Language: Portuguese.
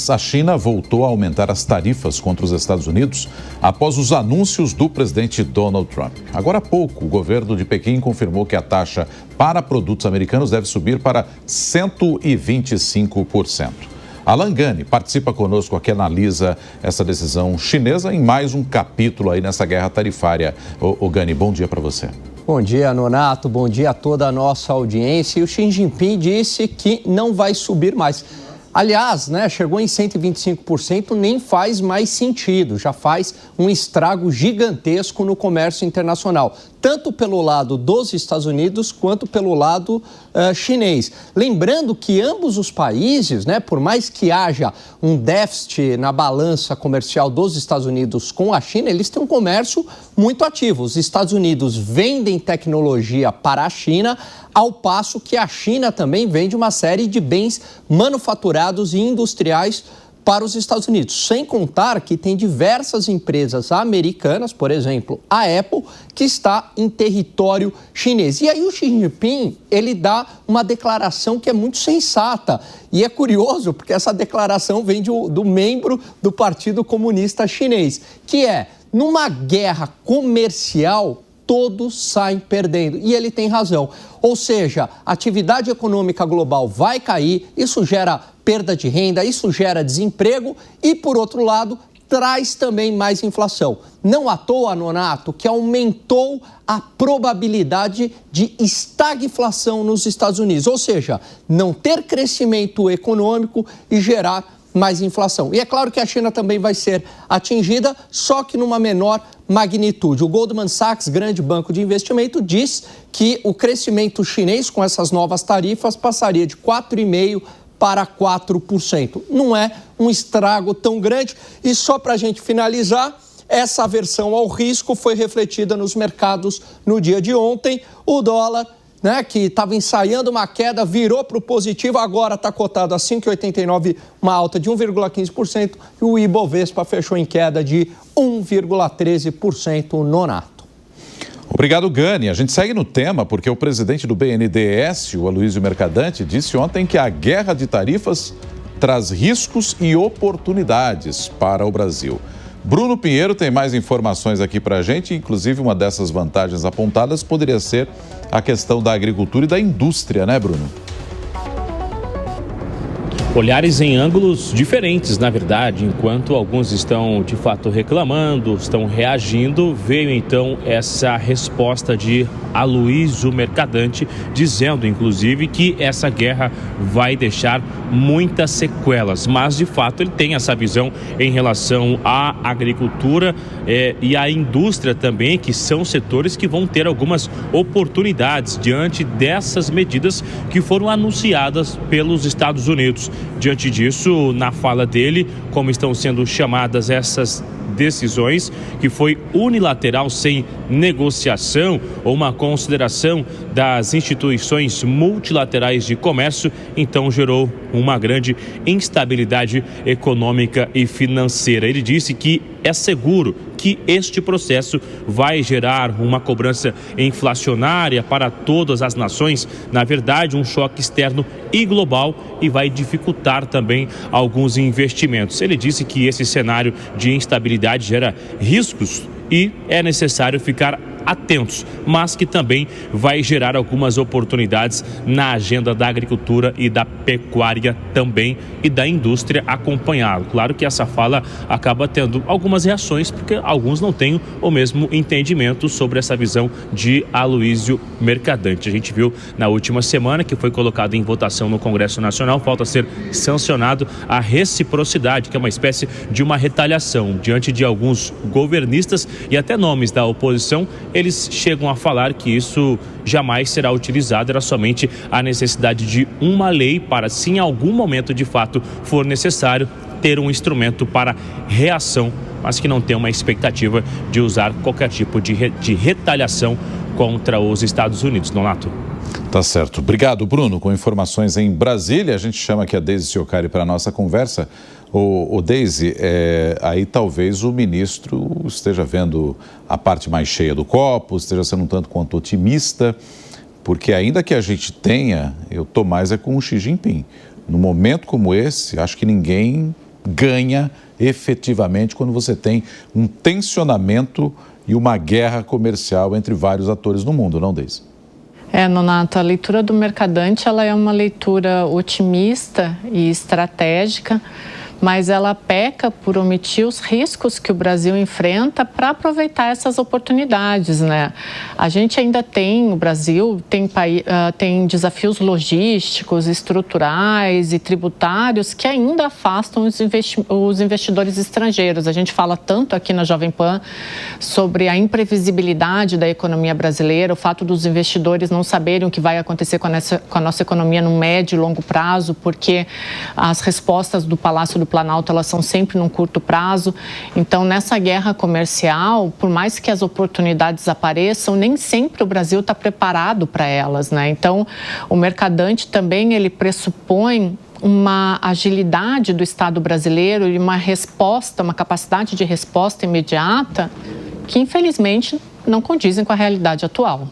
mas a China voltou a aumentar as tarifas contra os Estados Unidos após os anúncios do presidente Donald Trump. Agora há pouco, o governo de Pequim confirmou que a taxa para produtos americanos deve subir para 125%. Alan Gani participa conosco aqui, analisa essa decisão chinesa em mais um capítulo aí nessa guerra tarifária. Ô Gani, bom dia para você. Bom dia, Nonato. Bom dia a toda a nossa audiência. E o Xi Jinping disse que não vai subir mais. Aliás, chegou em 125%, nem faz mais sentido. Já faz um estrago gigantesco no comércio internacional, tanto pelo lado dos Estados Unidos quanto pelo lado chinês. Lembrando que ambos os países, por mais que haja um déficit na balança comercial dos Estados Unidos com a China, eles têm um comércio muito ativo. Os Estados Unidos vendem tecnologia para a China, ao passo que a China também vende uma série de bens manufaturados e industriais para os Estados Unidos. Sem contar que tem diversas empresas americanas, por exemplo, a Apple, que está em território chinês. E aí o Xi Jinping, ele dá uma declaração que é muito sensata. E é curioso, porque essa declaração vem do membro do Partido Comunista Chinês, que é, numa guerra comercial, todos saem perdendo. E ele tem razão. Ou seja, a atividade econômica global vai cair, isso gera perda de renda, isso gera desemprego e, por outro lado, traz também mais inflação. Não à toa, Nonato, que aumentou a probabilidade de estagflação nos Estados Unidos. Ou seja, não ter crescimento econômico e gerar mais inflação. E é claro que a China também vai ser atingida, só que numa menor magnitude. O Goldman Sachs, grande banco de investimento, diz que o crescimento chinês com essas novas tarifas passaria de 4,5% para 4%. Não é um estrago tão grande. E só para a gente finalizar, essa aversão ao risco foi refletida nos mercados no dia de ontem. O dólar, que estava ensaiando uma queda, virou para o positivo, agora está cotado a 5,89, uma alta de 1,15%, e o Ibovespa fechou em queda de 1,13%, Nonato. Obrigado, Gani. A gente segue no tema porque o presidente do BNDES, o Aloysio Mercadante, disse ontem que a guerra de tarifas traz riscos e oportunidades para o Brasil. Bruno Pinheiro tem mais informações aqui para a gente, inclusive uma dessas vantagens apontadas poderia ser a questão da agricultura e da indústria, né, Bruno? Olhares em ângulos diferentes, na verdade. Enquanto alguns estão, de fato, reclamando, estão reagindo, veio, então, essa resposta de Aloysio Mercadante, dizendo, inclusive, que essa guerra vai deixar muitas sequelas. Mas, de fato, ele tem essa visão em relação à agricultura e à indústria também, que são setores que vão ter algumas oportunidades diante dessas medidas que foram anunciadas pelos Estados Unidos. Diante disso, na fala dele, como estão sendo chamadas essas decisões, que foi unilateral, sem negociação ou uma consideração das instituições multilaterais de comércio, então gerou uma grande instabilidade econômica e financeira. Ele disse que é seguro que este processo vai gerar uma cobrança inflacionária para todas as nações, na verdade, um choque externo e global, e vai dificultar também alguns investimentos. Ele disse que esse cenário de instabilidade gera riscos e é necessário ficar atentos, mas que também vai gerar algumas oportunidades na agenda da agricultura e da pecuária também, e da indústria acompanhado. Claro que essa fala acaba tendo algumas reações, porque alguns não têm o mesmo entendimento sobre essa visão de Aloysio Mercadante. A gente viu na última semana que foi colocado em votação no Congresso Nacional, falta ser sancionado a reciprocidade, que é uma espécie de uma retaliação diante de alguns governistas e até nomes da oposição. Eles chegam a falar que isso jamais será utilizado, era somente a necessidade de uma lei para, se em algum momento de fato for necessário, ter um instrumento para reação, mas que não tem uma expectativa de usar qualquer tipo de retaliação contra os Estados Unidos. Nonato. Tá certo. Obrigado, Bruno. Com informações em Brasília, a gente chama aqui a Deise Ciocari para a nossa conversa. O Deise, aí talvez o ministro esteja vendo a parte mais cheia do copo, esteja sendo um tanto quanto otimista, porque ainda que a gente tenha, eu estou mais com o Xi Jinping. Num momento como esse, acho que ninguém ganha efetivamente quando você tem um tensionamento e uma guerra comercial entre vários atores no mundo, não, Deise? Nonato, a leitura do Mercadante ela é uma leitura otimista e estratégica, mas ela peca por omitir os riscos que o Brasil enfrenta para aproveitar essas oportunidades, né? A gente ainda tem, o Brasil tem desafios logísticos, estruturais e tributários que ainda afastam os investidores estrangeiros. A gente fala tanto aqui na Jovem Pan sobre a imprevisibilidade da economia brasileira, o fato dos investidores não saberem o que vai acontecer com a nossa economia no médio e longo prazo, porque as respostas do Palácio do Planalto, elas são sempre num curto prazo. Então, nessa guerra comercial, por mais que as oportunidades apareçam, nem sempre o Brasil está preparado para elas, né? Então, o Mercadante também, ele pressupõe uma agilidade do Estado brasileiro e uma resposta, uma capacidade de resposta imediata que, infelizmente, não condizem com a realidade atual.